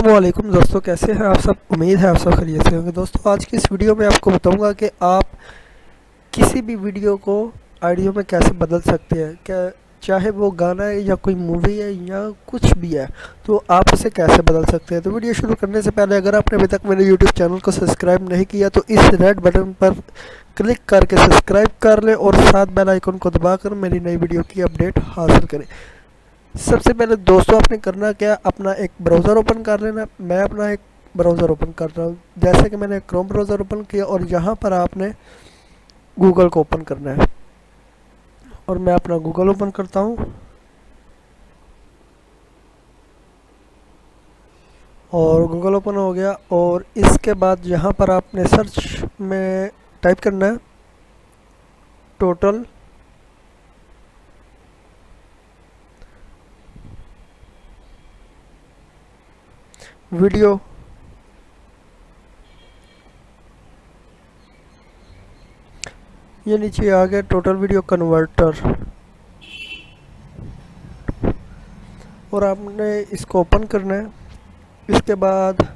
अस्सलामुअलैकुम दोस्तों, कैसे हैं आप सब। उम्मीद है आप सब खैरियत से होंगे। दोस्तों आज की इस वीडियो में आपको बताऊंगा कि आप किसी भी वीडियो को ऑडियो में कैसे बदल सकते हैं। क्या चाहे वो गाना है या कोई मूवी है या कुछ भी है, तो आप उसे कैसे बदल सकते हैं। तो वीडियो शुरू करने से पहले अगर आपने अभी तक मेरे यूट्यूब चैनल को सब्सक्राइब नहीं किया तो इस रेड बटन पर क्लिक करके सब्सक्राइब कर लें और साथ बेल आइकन को दबाकर मेरी नई वीडियो की अपडेट हासिल करें। सबसे पहले दोस्तों आपने करना क्या, अपना एक ब्राउज़र ओपन कर लेना। मैं अपना एक ब्राउज़र ओपन कर रहा हूँ, जैसे कि मैंने क्रोम ब्राउज़र ओपन किया और यहाँ पर आपने गूगल को ओपन करना है। और मैं अपना गूगल ओपन करता हूँ और गूगल ओपन हो गया। और इसके बाद यहाँ पर आपने सर्च में टाइप करना है टोटल वीडियो। ये नीचे आ गया टोटल वीडियो कन्वर्टर और आपने इसको ओपन करना है। इसके बाद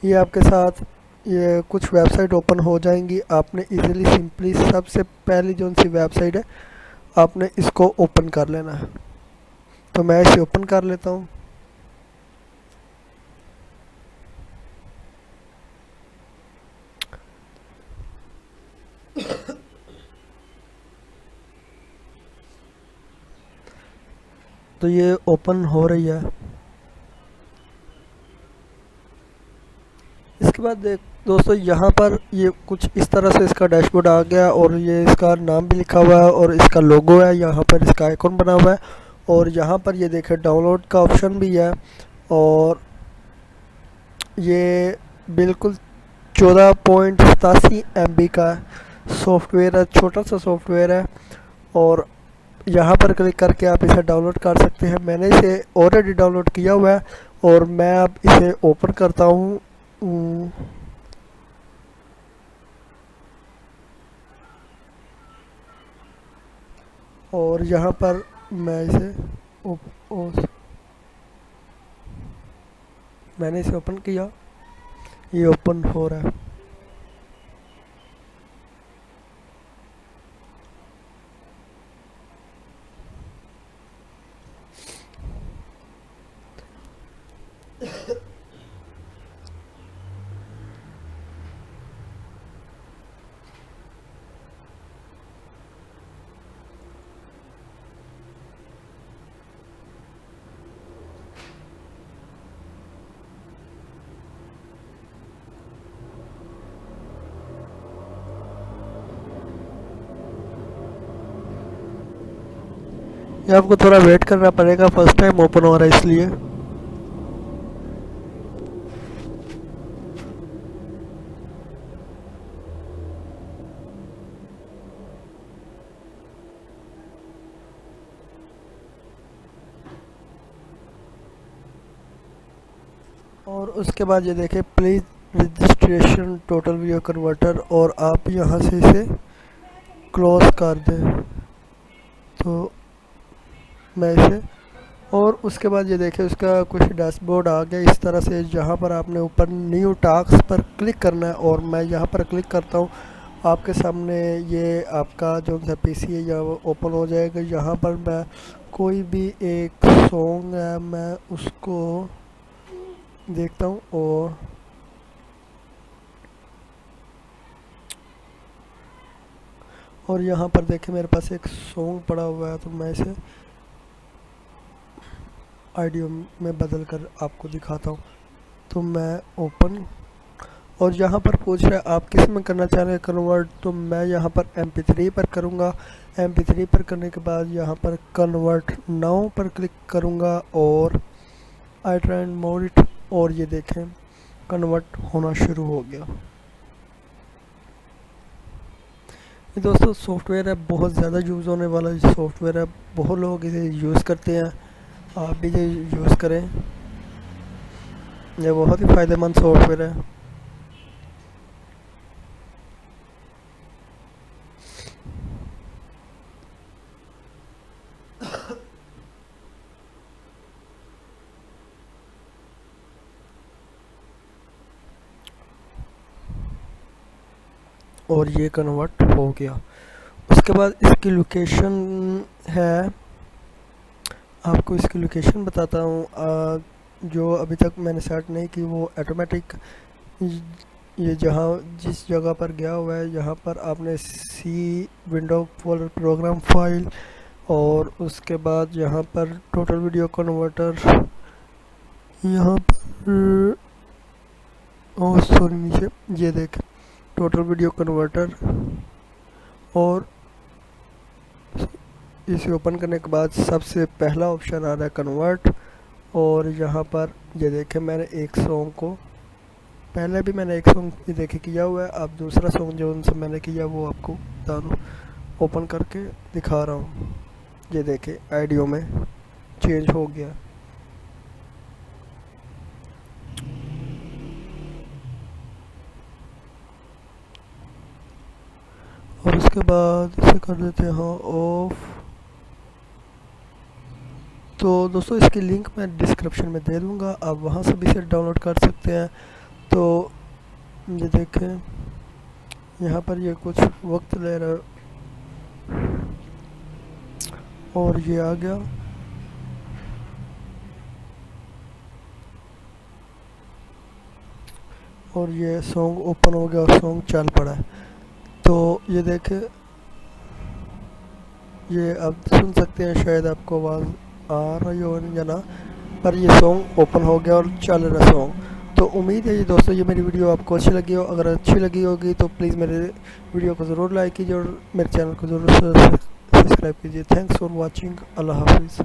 ये आपके साथ ये कुछ वेबसाइट ओपन हो जाएंगी। आपने इजीली सिंपली सबसे पहली जो सी वेबसाइट है आपने इसको ओपन कर लेना है। तो मैं इसे ओपन कर लेता हूँ। तो ये ओपन हो रही है। इसके बाद देख दोस्तों यहाँ पर ये कुछ इस तरह से इसका डैशबोर्ड आ गया और ये इसका नाम भी लिखा हुआ है और इसका लोगो है, यहाँ पर इसका आइकॉन बना हुआ है। और यहाँ पर ये देखें डाउनलोड का ऑप्शन भी है। और ये बिल्कुल 14.87 MB का सॉफ्टवेयर है, छोटा सा सॉफ्टवेयर है। और यहाँ पर क्लिक करके आप इसे डाउनलोड कर सकते हैं। मैंने इसे ऑलरेडी डाउनलोड किया हुआ है और मैं अब इसे ओपन करता हूँ। और यहाँ पर मैं इसे मैंने इसे ओपन किया, ये ओपन हो रहा है। ये आपको थोड़ा वेट करना पड़ेगा, फर्स्ट टाइम ओपन हो रहा है इसलिए। और उसके बाद ये देखें please registration total video converter, और आप यहाँ से इसे क्लोज कर दें। तो मैं इसे और उसके बाद ये देखें उसका कुछ डैशबोर्ड आ गया इस तरह से, जहाँ पर आपने ऊपर न्यू टास्क पर क्लिक करना है और मैं यहाँ पर क्लिक करता हूँ। आपके सामने ये आपका जो सा पीसी है या वो ओपन हो जाएगा। यहाँ पर मैं कोई भी एक सॉन्ग है मैं उसको देखता हूँ। और यहाँ पर देखें मेरे पास एक सॉन्ग पड़ा हुआ है, तो मैं इसे ऑडियो में बदल कर आपको दिखाता हूँ। तो मैं ओपन, और यहाँ पर पूछ रहा है आप किस में करना चाह रहे हैं कन्वर्ट, तो मैं यहाँ पर MP3 पर करूँगा। MP3 पर करने के बाद यहाँ पर कन्वर्ट नाउ पर क्लिक करूँगा और I try and mode it, और ये देखें कन्वर्ट होना शुरू हो गया। ये दोस्तों सॉफ्टवेयर है, बहुत ज़्यादा यूज़ होने वाला सॉफ्टवेयर है, बहुत लोग इसे यूज़ करते हैं। आप भी ये यूज़ करें, ये बहुत ही फ़ायदेमंद सॉफ्टवेयर है। और ये कन्वर्ट हो गया। उसके बाद इसकी लोकेशन है, आपको इसकी लोकेशन बताता हूँ। जो अभी तक मैंने सेट नहीं की वो ऑटोमेटिक ये जहाँ जिस जगह पर गया हुआ है, यहाँ पर आपने सी विंडो फॉर प्रोग्राम फाइल और उसके बाद यहाँ पर टोटल वीडियो कन्वर्टर, यहाँ पर और सॉरी नीचे ये देख टोटल वीडियो कन्वर्टर, और इसे ओपन करने के बाद सबसे पहला ऑप्शन आ रहा है कन्वर्ट। और यहाँ पर ये देखें मैंने एक सॉन्ग को पहले भी मैंने एक सॉन्ग ये देखे किया हुआ है। अब दूसरा सॉन्ग जो उनसे मैंने किया वो आपको बता दूँ, ओपन करके दिखा रहा हूँ। ये देखे आइडियो में चेंज हो गया। और उसके बाद इसे कर देते हैं ऑफ। तो दोस्तों इसकी लिंक मैं डिस्क्रिप्शन में दे दूँगा, आप वहाँ से भी इसे डाउनलोड कर सकते हैं। तो ये देखें यहाँ पर ये कुछ वक्त ले रहा है और ये आ गया। और ये सॉन्ग ओपन हो गया और सॉन्ग चल पड़ा है। तो ये देखें ये आप सुन सकते हैं, शायद आपको आवाज़ आ रही हो या ना, पर ये सॉन्ग ओपन हो गया और चल रहा सॉन्ग। तो उम्मीद है ये दोस्तों ये मेरी वीडियो आपको अच्छी लगी हो। अगर अच्छी लगी होगी तो प्लीज़ मेरे वीडियो को ज़रूर लाइक कीजिए और मेरे चैनल को ज़रूर सब्सक्राइब कीजिए। Thanks for watching. अल्लाह हाफिज़।